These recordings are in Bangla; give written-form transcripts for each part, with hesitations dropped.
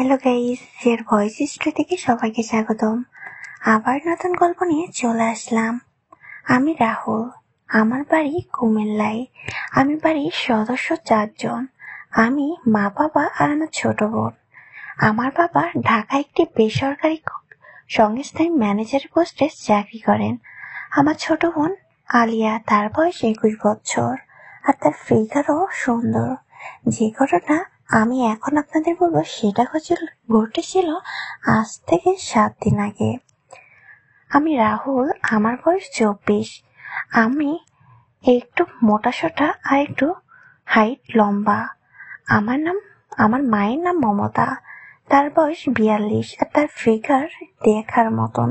Hello guys, share voice studio থেকে সবাইকে স্বাগতম। আবার নতুন গল্প নিয়ে চলে আসলাম। আমি রাহুল, আমার বাড়ি কুমিল্লায়। আমি বাড়ির সদস্য 4 জন। আমি, মা, বাবা আর আমার ছোট বোন। আমার বাবা ঢাকায় একটি বেসরকারি সংস্থায় ম্যানেজার পোস্টে চাকরি করেন। আমার ছোট বোন আলিয়া, তার বয়স 21 বছর আর তার ফিগারও সুন্দর। যে ঘটনা আমি এখন আপনাদের বলবো সেটা ঘটেছিল আজ থেকে 7 দিন আগে। আমি রাহুল, আমার বয়স 24। আমি একটু মোটাসোটা আর একটু হাইট লম্বা। আমার মায়ের নাম মমতা, তার বয়স 42 আর তার ফিগার দেখার মতন।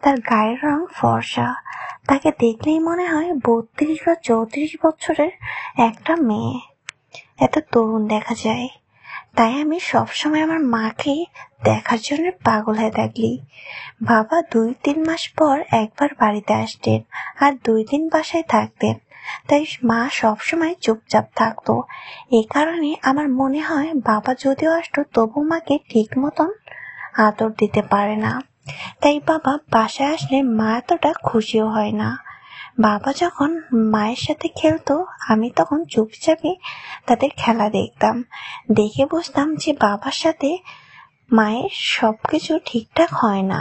তার গায়ের রং ফর্সা, তাকে দেখলেই মনে হয় 32 বা 34 বছরের একটা মেয়ে। এত তরুণ দেখা যায়। তাই আমি সবসময় আমার মাকে দেখার জন্য পাগল হয়ে থাকি। বাবা 2-3 মাস পর একবার বাড়িতে আসতেন আর 2 দিন বাসায় থাকতেন। তাই মা সবসময় চুপচাপ থাকতো। এই কারণে আমার মনে হয় বাবা যদিও আসতো তবু মাকে ঠিক মতন আদর দিতে পারে না। তাই বাবা বাসায় আসলে মা এতটা খুশিও হয় না। বাবা যখন মায়ের সাথে খেলতো, আমি তখন চুপচাপে তাদের খেলা দেখতাম। দেখে বুঝতাম যে বাবার সাথে মায়ের সবকিছু ঠিকঠাক হয় না।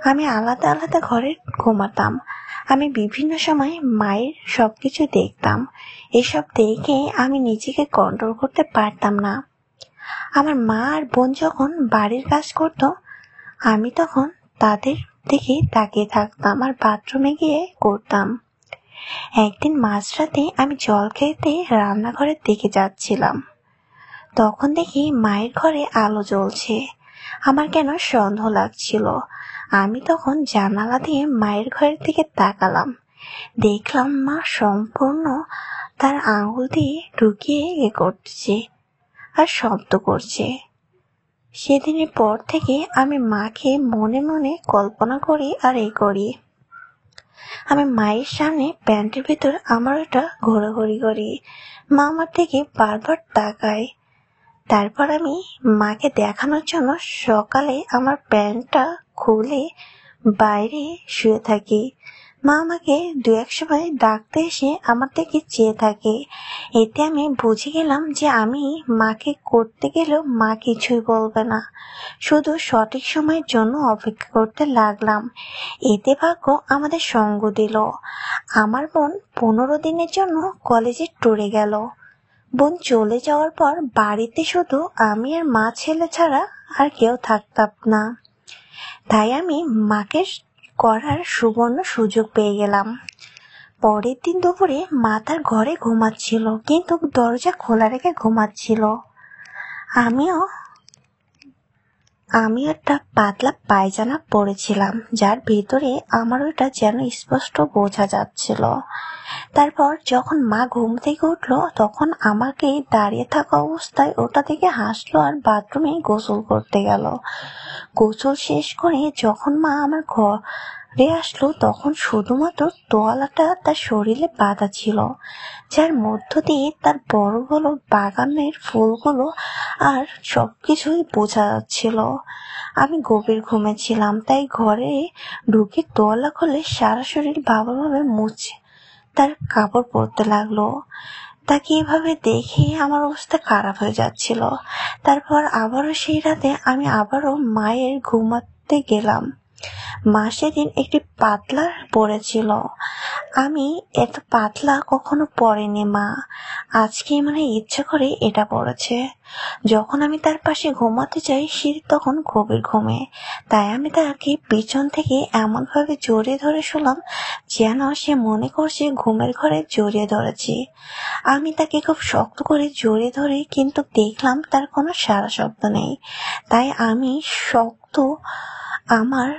আমি আলাদা আলাদা ঘরে ঘুমাতাম। আমি বিভিন্ন সময় মায়ের সবকিছু দেখতাম। এসব দেখে আমি নিজেকে কন্ট্রোল করতে পারতাম না। আমার মা আর বোন যখন বাড়ির কাজ করতো, আমি তখন তাদের দিকে তাকিয়ে থাকতাম আর বাথরুমে গিয়ে করতাম। একদিন মাঝরাতে আমি জল খেতে রান্নাঘরের দিকে যাচ্ছিলাম। তখন দেখি মায়ের ঘরে আলো জ্বলছে। আমার কেন সন্দেহ লাগছিল। আমি তখন জানালা দিয়ে মায়ের ঘরের দিকে তাকালাম। দেখলাম মা সম্পূর্ণ তার আঙুল দিয়ে ঢুকিয়ে করছে আর শব্দ করছে। সেদিনের পর থেকে আমি মাকে মনে মনে কল্পনা করি আর করি। আমি মায়ের সামনে প্যান্টের ভিতর আমার ওটা ঘোরাঘুরি করি। মা আমার দিকে বারবার তাকায়। তারপর আমি মাকে দেখানোর জন্য সকালে আমার প্যান্টটা খুলে বাইরে শুয়ে থাকি। মা আমাকে 2-1 সময় ডাকতে এসে আমার দিকে চেয়ে থাকে। এতে আমি বুঝে গেলাম যে আমি মাকে করতে গেলেও মা কিছুই বলবে না, শুধু সঠিক সময়ের জন্য অপেক্ষা করতে লাগলাম। এতে ভাগ্য আমাদের সঙ্গ দিল। আমার বোন 15 দিনের জন্য কলেজে ট্যুরে গেল। বোন চলে যাওয়ার পর বাড়িতে শুধু আমি আর মা ছেলে ছাড়া আর কেউ থাকতাম না। তাই আমি মাকে করার সুবর্ণ সুযোগ পেয়ে গেলাম। পরের দিন দুপুরে মা তার ঘরে ঘুমাচ্ছিল, কিন্তু দরজা খোলা রেখে ঘুমাচ্ছিল। আমি একটা পাতলা পায়জামা পরেছিলাম, যার ভিতরে আমার ওটা যেন স্পষ্ট বোঝা যাচ্ছিল। তারপর যখন মা ঘুম থেকে উঠলো, তখন আমাকে দাঁড়িয়ে থাকা অবস্থায় ওটা থেকে হাসলো আর বাথরুমে গোসল করতে গেল। গোসল শেষ করে যখন মা আমার ঘরে আসলো, তখন শুধুমাত্র তোয়ালাটা তার শরীরে বাঁধা ছিল, যার মধ্য দিয়ে তার বড় বড় বাগানের ফুলগুলো আর সবকিছুই বোঝা যাচ্ছিল। আমি গভীর ঘুমেছিলাম, তাই ঘরে ঢুকে তোয়ালা খুলে সারা শরীর ভালোভাবে মুছে তার কাপড় পরতে লাগলো। তাকে এভাবে দেখে আমার অবস্থা খারাপ হয়ে যাচ্ছিল। তারপর আবারও সেই রাতে আমি আবারও মায়ের ঘুমাতে গেলাম। মা সেদিন একটি পাতলা পরেছিল। আমি এত পাতলা কখনো পরেনি মা, আজকে মানে ইচ্ছে করে এটা পরেছে। যখন আমি তার পাশে ঘুমাতে যাই, সে তখন গভীর ঘুমে। তাই আমি তাকে পিছন থেকে এমন ভাবে জড়িয়ে ধরে শুলাম যেন সে মনে করছে ঘুমের ঘরে জড়িয়ে ধরেছি। আমি তাকে খুব শক্ত করে জড়িয়ে ধরি, কিন্তু দেখলাম তার কোনো সাড়া শব্দ নেই। তাই আমি শক্ত আমার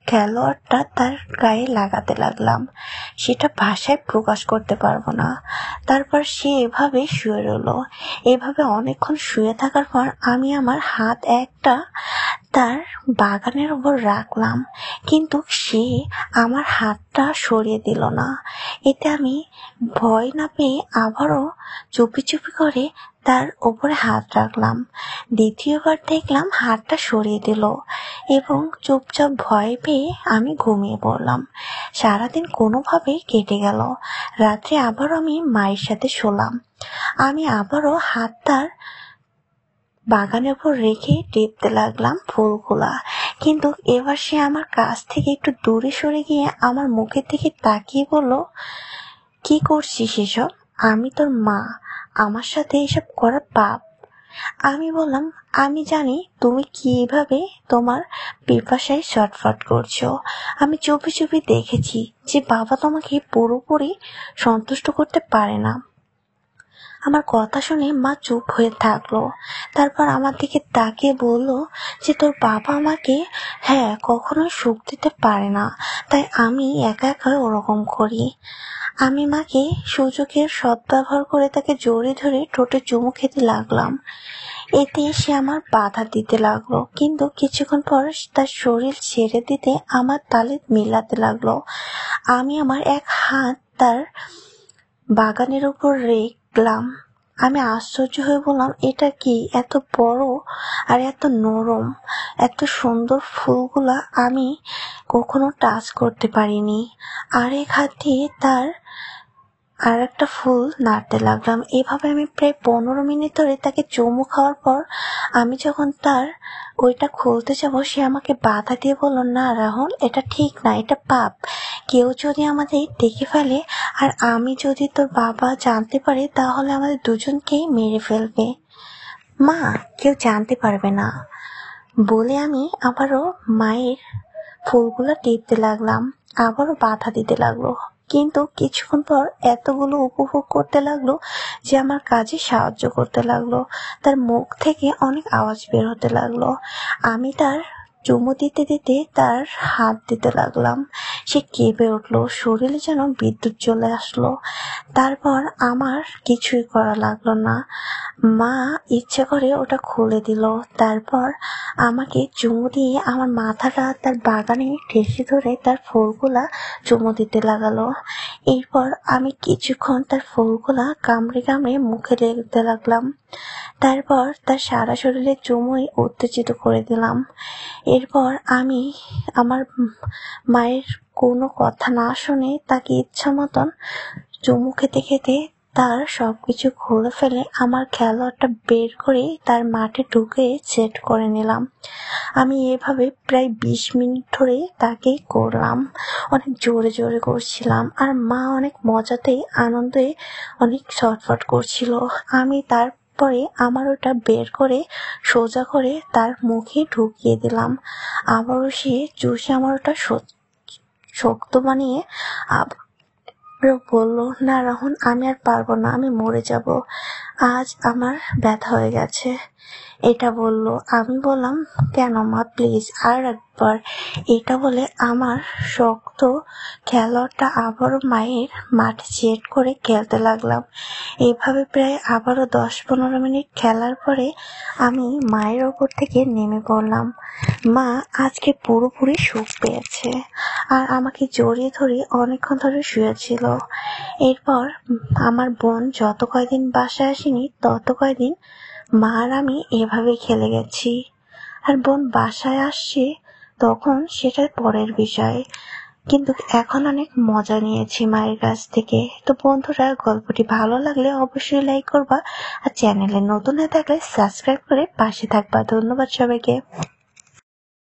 খেলোয়াড়টা তার গায়ে লাগাতে লাগলাম। সেটা ভাষায় প্রকাশ করতে পারবো না। তারপর সে এভাবে শুয়ে রইল। এভাবে অনেকক্ষণ শুয়ে থাকার পর আমি আমার হাত একটা তার বাগানের উপর রাখলাম, কিন্তু সে আমার হাতটা সরিয়ে দিল না। এতে আমি ভয় না পেয়ে আবারও চুপি চুপি করে তার উপরে হাত রাখলাম। দ্বিতীয়বার দেখলাম হাতটা সরিয়ে দিল এবং চুপচাপ ভয় পেয়ে আমি ঘুমিয়ে পড়লাম। সারাদিন কোনোভাবে কেটে গেল। রাত্রে আবারও আমি মায়ের সাথে শোলাম। আমি আবারও হাত তার বাগানের উপর রেখে টিপতে লাগলাম ফুলগুলা, কিন্তু এবার সে আমার কাছ থেকে একটু দূরে সরে গিয়ে আমার মুখের দিকে তাকিয়ে বলল, কি করছিস এসব? আমি তোর মা, আমার সাথে এসব করা পাপ। আমি বললাম, আমি জানি তুমি কিভাবে তোমার পিপাসায় ছটফট করছো। আমি চুপি চুপি দেখেছি যে বাবা তোমাকে পুরোপুরি সন্তুষ্ট করতে পারে না। আমার কথা শুনে মা চুপ হয়ে থাকলো। তারপর আমার দিকে তাকিয়ে বলল যে তোর বাবা আমাকে কখনোই সুখ দিতে পারে না, তাই আমি একা একা ওরকম করি। আমি মাকে সুযোগের সদ্ব্যবহার করে তাকে জড়িয়ে ধরে ঠোঁটে চুমু খেতে লাগলাম। এতে সে আমার বাধা দিতে লাগলো, কিন্তু কিছুক্ষণ পর তার শরীর ছেড়ে দিতে আমার তালে মিলাতে লাগলো। আমি আমার এক হাত তার বাগানের উপর রেখলাম। আমি আশ্চর্য হয়ে বললাম, এটা কি? এত বড় আর এত নরম, এত সুন্দর ফুলগুলা আমি কখনো টাচ করতে পারিনি। আরেক হাত দিয়ে তার আর একটা ফুল নাড়তে লাগলাম। এভাবে আমি প্রায় 15 মিনিট ধরে তাকে চুমু খাওয়ার পর আমি যখন তার ওইটা খুলতে যাব, সে আমাকে বাধা দিয়ে বলল, না রাহুল, এটা ঠিক না, এটা পাপ। কেউ যদি আমাদের দেখে ফেলে আর আমি যদি তোর বাবা জানতে পারে, তাহলে আমাদের দুজনকেই মেরে ফেলবে। মা, কেউ জানতে পারবে না বলে আমি আবারও মায়ের ফুলগুলো টিপতে লাগলাম, আবারও বাধা দিতে লাগলো। কিন্তু কিছুক্ষণ পর এতগুলো উপভোগ করতে লাগলো যে আমার কাজে সাহায্য করতে লাগলো। তার মুখ থেকে অনেক আওয়াজ বের হতে লাগলো। আমি তার চুমু দিতে দিতে তার হাত দিতে লাগলাম। সে কেঁপে উঠলো, শরীরে যেন বিদ্যুৎ চলে আসলো। তারপর আমার কিছুই করা লাগলো না, মা ইচ্ছে করে ওটা খুলে দিল। তারপর আমাকে চুমু দিয়ে আমার মাথাটা তার বাগানে ঠেসে ধরে তার ফুলগুলা চুমু দিতে লাগালো। এরপর আমি কিছুক্ষণ তার ফুলগুলা কামড়ে কামড়ে মুখে দিতে লাগলাম। তারপর তার সারা শরীরে চুমুই উত্তেজিত করে দিলাম। এরপর আমি আমার মায়ের কোনো কথা না শুনে তাকে ইচ্ছা মতন চুমু খেতে খেতে তার সবকিছু খুলে ফেলে আমার খেলোয়াড়টা বের করে তার মাঠে ঢুকে সেট করে নিলাম। আমি এভাবে প্রায় 20 মিনিট ধরে তাকে করলাম। অনেক জোরে জোরে করছিলাম আর মা অনেক মজাতে আনন্দে অনেক ছটফট করছিল। আমি তারপরে আমার ওটা বের করে সোজা করে তার মুখে ঢুকিয়ে দিলাম। আবারও সে চুষে আমার ওটা শক্ত বানিয়ে বলল, না রাহুল, আমি আর পারবো না, আমি মরে যাব, আজ আমার ব্যথা হয়ে গেছে। এটা বলল। আমি বললাম, কেন মা, প্লিজ আর একবার। এটা বলে আমার শক্ত খেলোয়াড়টা আবারও মায়ের মাঠে সেট করে খেলতে লাগলাম। এভাবে প্রায় আবারও 10-15 মিনিট খেলার পরে আমি মায়ের ওপর থেকে নেমে পড়লাম। মা আজকে পুরোপুরি সুখ পেয়েছে আর আমাকে জড়িয়ে ধরে অনেকক্ষণ ধরে শুয়েছিল। এরপর আমার বোন যত কয়দিন বাসায় আসেনি তত কয়দিন মা আর আমি এভাবে খেলে গেছি। আর বোন বাসায় আসছে তখন সেটা পরের বিষয়, কিন্তু এখন অনেক মজা নিয়েছি মায়ের কাছ থেকে। তো বন্ধুরা, গল্পটি ভালো লাগলে অবশ্যই লাইক করবা আর চ্যানেলে নতুন হয়ে থাকলে সাবস্ক্রাইব করে পাশে থাকবা। ধন্যবাদ সবাইকে।